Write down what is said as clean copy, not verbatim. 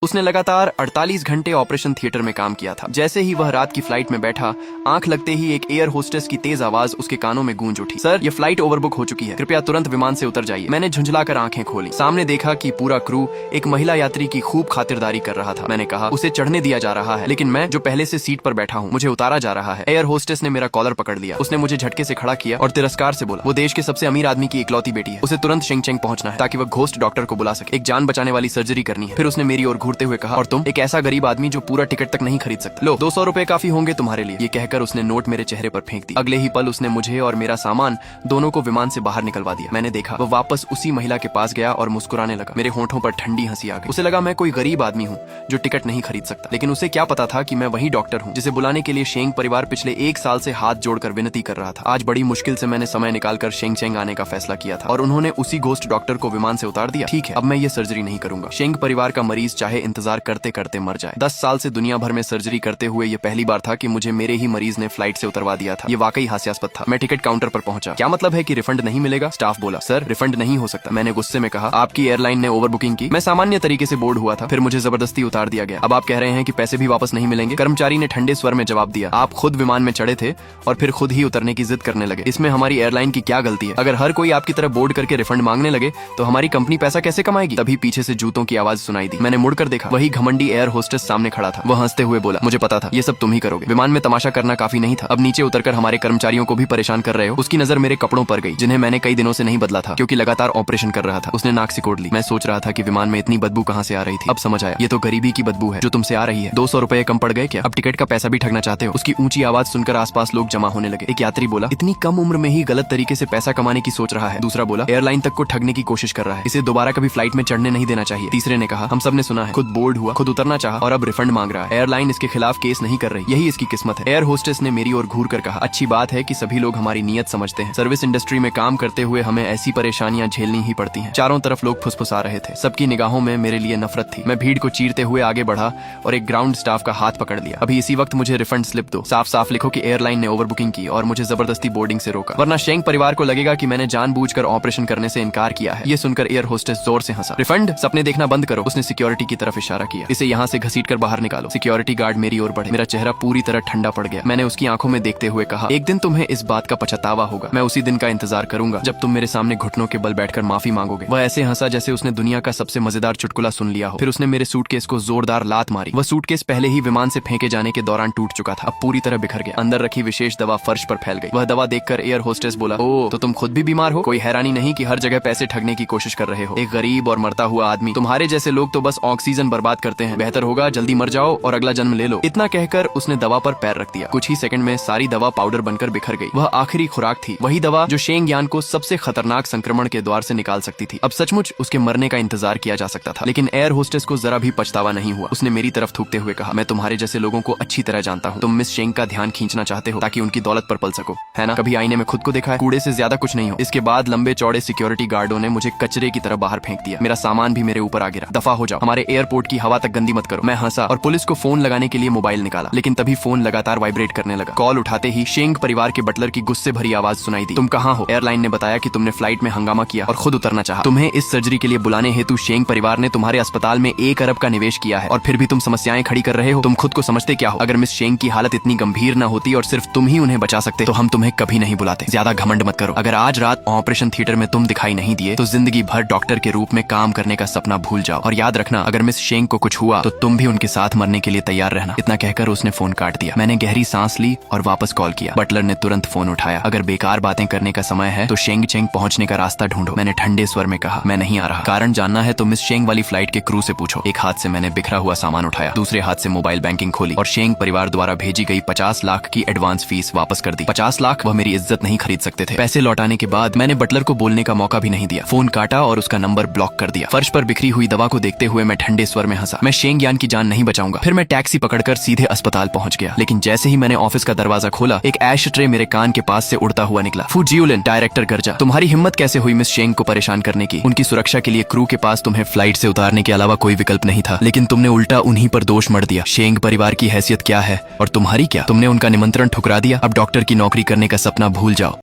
उसने लगातार 48 घंटे ऑपरेशन थिएटर में काम किया था। जैसे ही वह रात की फ्लाइट में बैठा, आंख लगते ही एक एयर होस्टेस की तेज आवाज उसके कानों में गूंज उठी। सर, ये फ्लाइट ओवरबुक हो चुकी है, कृपया तुरंत विमान से उतर जाइए। मैंने झुंझलाकर आंखें खोली। सामने देखा कि पूरा क्रू एक महिला यात्री की खूब खातिरदारी कर रहा था। मैंने कहा, उसे चढ़ने दिया जा रहा है, लेकिन मैं जो पहले से सीट पर बैठा हूँ, मुझे उतारा जा रहा है। एयर होस्टेस ने मेरा कॉलर पकड़ लिया। उसने मुझे झटके से खड़ा किया और तिरस्कार से बोला, वो देश के सबसे अमीर आदमी की इकलौती बेटी है, उसे तुरंत शिंगचैंग पहुंचना है ताकि वह घोस्ट डॉक्टर को बुला सके। एक जान बचाने वाली सर्जरी करनी है। फिर उसने मेरी ओर घूरते हुए कहा, और तुम एक ऐसा गरीब आदमी जो पूरा टिकट तक नहीं खरीद सकता। लो, 200 रुपए काफी होंगे तुम्हारे लिए। ये कहकर उसने नोट मेरे चेहरे पर फेंक दिया। अगले ही पल उसने मुझे और मेरा सामान दोनों को विमान से बाहर निकलवा दिया। मैंने देखा वो वापस उसी महिला के पास गया और मुस्कुराने लगा। मेरे होंठों पर ठंडी हंसी आ गई। उसे लगा मैं कोई गरीब आदमी हूँ जो टिकट नहीं खरीद सकता, लेकिन उसे क्या पता था कि मैं वही डॉक्टर हूँ जिसे बुलाने के लिए शेंग परिवार पिछले 1 साल से हाथ जोड़कर विनती कर रहा था। आज बड़ी मुश्किल से मैंने समय निकालकर शेंग आने का फैसला किया था और उन्होंने उसी घोस्ट डॉक्टर को विमान से उतार दिया। ठीक है, अब मैं ये सर्जरी नहीं करूंगा। शेंग परिवार का मरीज चाहे इंतजार करते करते मर जाए। 10 साल से दुनिया भर में सर्जरी करते हुए ये पहली बार था कि मुझे मेरे ही मरीज ने फ्लाइट से उतरवा दिया था। ये वाकई हास्यास्पद था। मैं टिकट काउंटर पर पहुंचा। क्या मतलब है कि रिफंड नहीं मिलेगा? स्टाफ बोला, सर, रिफंड नहीं हो सकता। मैंने गुस्से में कहा, आपकी एयरलाइन ने ओवर बुकिंग की। मैं सामान्य तरीके से बोर्ड हुआ था, फिर मुझे जबरदस्ती उतार दिया गया। अब आप कह रहे हैं कि पैसे भी वापस नहीं मिलेंगे? कर्मचारी ने ठंडे स्वर में जवाब दिया, आप खुद विमान में चढ़े थे और फिर खुद ही उतरने की जिद करने लगे। इसमें हमारी एयरलाइन की क्या गलती है? अगर हर कोई आपकी तरह बोर्ड करके रिफंड मांगने लगे तो हमारी कंपनी पैसा कैसे कमाएगी? तभी पीछे से जूतों की आवाज सुनाई दी। मैंने मुड़कर देखा, वही घमंडी एयर होस्टेस सामने खड़ा था। वह हंसते हुए बोला, मुझे पता था ये सब तुम ही करोगे। विमान में तमाशा करना काफी नहीं था, अब नीचे उतरकर हमारे कर्मचारियों को भी परेशान कर रहे हो। उसकी नजर मेरे कपड़ों पर गई, जिन्हें मैंने कई दिनों से नहीं बदला था क्योंकि लगातार ऑपरेशन कर रहा था। उसने नाक सिकोड़ ली। मैं सोच रहा था कि विमान में इतनी बदबू कहाँ से आ रही थी। अब समझ आया, ये तो गरीबी की बदबू है जो तुमसे आ रही है। 200 रुपए कम पड़ गए क्या? अब टिकट का पैसा भी ठगना चाहते हो? उसकी ऊंची आवाज सुनकर आसपास लोग जमा होने लगे। एक यात्री बोला, इतनी कम उम्र में ही गलत तरीके से पैसा कमाने की सोच रहा है। दूसरा बोला, एयरलाइन तक को ठगने की कोशिश कर रहा है, इसे दोबारा कभी फ्लाइट में चढ़ने नहीं देना चाहिए। तीसरे ने कहा, हम सब ने सुना है, खुद बोर्ड हुआ, खुद उतरना चाहा और अब रिफंड मांग रहा है। एयरलाइन इसके खिलाफ केस नहीं कर रही, यही इसकी किस्मत है। एयर होस्टेस ने मेरी ओर घूर कर कहा, अच्छी बात है कि सभी लोग हमारी नीयत समझते हैं। सर्विस इंडस्ट्री में काम करते हुए हमें ऐसी परेशानियां झेलनी ही पड़ती हैं। चारों तरफ लोग फुसफुसा रहे थे। सबकी निगाहों में मेरे लिए नफरत थी। मैं भीड़ को चीरते हुए आगे बढ़ा और एक ग्राउंड स्टाफ का हाथ पकड़ लिया। अभी इसी वक्त मुझे रिफंड स्लिप दो। साफ साफ लिखो कि एयरलाइन ने ओवर बुकिंग की और मुझे जबरदस्ती बोर्डिंग से रोका, वरना शेंग परिवार को लगेगा कि मैंने जानबूझकर ऑपरेशन करने से इनकार किया है। ये सुनकर एयर होस्टेस जोर से हंसा। रिफंड? सपने देखना बंद करो। उसने सिक्योरिटी की तरफ इशारा किया, इसे यहाँ से घसीटकर बाहर निकालो। सिक्योरिटी गार्ड मेरी ओर बढ़े। मेरा चेहरा पूरी तरह ठंडा पड़ गया। मैंने उसकी आंखों में देखते हुए कहा, एक दिन तुम्हें इस बात का पछतावा होगा। मैं उसी दिन का इंतजार करूंगा जब तुम मेरे सामने घुटनों के बल बैठकर माफी मांगोगे। वह ऐसे हंसा जैसे उसने दुनिया का सबसे मजेदार चुटकुला सुन लिया हो। फिर उसने मेरे सूटकेस को जोरदार लात मारी। वह सूटकेस पहले ही विमान से फेंके जाने के दौरान टूट चुका था, अब पूरी तरह बिखर गया। अंदर रखी विशेष दवा फर्श पर फैल गई। वह दवा देखकर एयर होस्टेस बोला, ओ, तो तुम खुद भी बीमार हो? कोई हैरानी नहीं कि हर जगह पैसे ठगने की कोशिश कर रहे हो। एक गरीब और मरता हुआ आदमी। तुम्हारे जैसे लोग तो बस ऑक्सीजन बर्बाद करते हैं। बेहतर होगा जल्दी मर जाओ और अगला जन्म ले लो। इतना कहकर उसने दवा पर पैर रख दिया। कुछ ही सेकंड में सारी दवा पाउडर बनकर बिखर गई। वह आखिरी खुराक थी, वही दवा जो शेंग यान को सबसे खतरनाक संक्रमण के द्वार से निकाल सकती थी। अब सचमुच उसके मरने का इंतजार किया जा सकता था, लेकिन एयर होस्टेस को जरा भी पछतावा नहीं हुआ। उसने मेरी तरफ थूकते हुए कहा, मैं तुम्हारे जैसे लोगों को अच्छी तरह जानता हूँ। तुम मिस शेंग का ध्यान खींचना चाहते हो ताकि उनकी दौलत पर पल सको, है ना? कभी आईने में खुद को देखा है? कूड़े से ज्यादा कुछ नहीं हो। इसके बाद लंबे चौड़े सिक्योरिटी गार्डों ने मुझे कचरे की तरह बाहर फेंक दिया। मेरा सामान भी मेरे ऊपर आ गिरा। दफा हो जाओ, हमारे एयरपोर्ट की हवा तक गंदी मत करो। मैं हंसा और पुलिस को फोन लगाने के लिए मोबाइल निकाला, लेकिन तभी फोन लगातार वाइब्रेट करने लगा। कॉल उठाते ही शेंग परिवार के बटलर की गुस्से भरी आवाज सुनाई दी, तुम कहाँ हो? एयरलाइन ने बताया कि तुमने फ्लाइट में हंगामा किया और खुद उतरना चाहा। तुम्हें इस सर्जरी के लिए बुलाने हेतु शेंग परिवार ने तुम्हारे अस्पताल में 1 अरब का निवेश किया है और फिर भी तुम समस्याएं खड़ी कर रहे हो। तुम खुद को समझते क्या हो? अगर मिस शेंग की हालत इतनी गंभीर न होती और सिर्फ तुम ही उन्हें बचा सकते तो हम तुम्हें कभी नहीं बुलाते। ज्यादा घमंड मत करो। अगर आज रात ऑपरेशन थिएटर में तुम दिखाई नहीं दिए तो जिंदगी भर डॉक्टर के रूप में काम करने का सपना भूल जाओ। और याद रखना, अगर मिस शेंग को कुछ हुआ तो तुम भी उनके साथ मरने के लिए तैयार रहना। इतना कहकर उसने फोन काट दिया। मैंने गहरी सांस ली और वापस कॉल किया। बटलर ने तुरंत फोन उठाया। अगर बेकार बातें करने का समय है तो शेंग चेंग पहुंचने का रास्ता ढूंढो। मैंने ठंडे स्वर में कहा, मैं नहीं आ रहा। कारण जानना है तो मिस शेंग वाली फ्लाइट के क्रू से पूछो। एक हाथ से मैंने बिखरा हुआ सामान उठाया, दूसरे हाथ से मोबाइल बैंकिंग खोली और शेंग परिवार द्वारा भेजी गई 50 लाख की एडवांस फीस वापस कर दी। 50 लाख? वह मेरी इज्जत नहीं खरीद सकते थे। पैसे लौटाने के बाद मैंने बटलर को बोलने का मौका भी नहीं दिया। फोन काटा और उसका नंबर ब्लॉक कर दिया। फर्श पर बिखरी हुई दवा को देखते हुए मैं ठंडे स्वर में हंसा। मैं शेंग यान की जान नहीं बचाऊंगा। फिर मैं टैक्सी पकड़कर सीधे अस्पताल पहुंच गया। लेकिन जैसे ही मैंने ऑफिस का दरवाजा खोला, एक ऐश ट्रे मेरे कान के पास से उड़ता हुआ निकला। फू जियोलिन, डायरेक्टर गर्जा, तुम्हारी हिम्मत कैसे हुई मिस शेंग को परेशान करने की? उनकी सुरक्षा के लिए क्रू के पास तुम्हें फ्लाइट से उतारने के अलावा कोई विकल्प नहीं था, लेकिन तुमने उल्टा उन्हीं पर दोष मढ़ दिया। शेंग परिवार की हैसियत क्या है और तुम्हारी क्या? तुमने उनका निमंत्रण ठुकरा दिया। अब डॉक्टर की नौकरी करने का सपना भूल जाओ।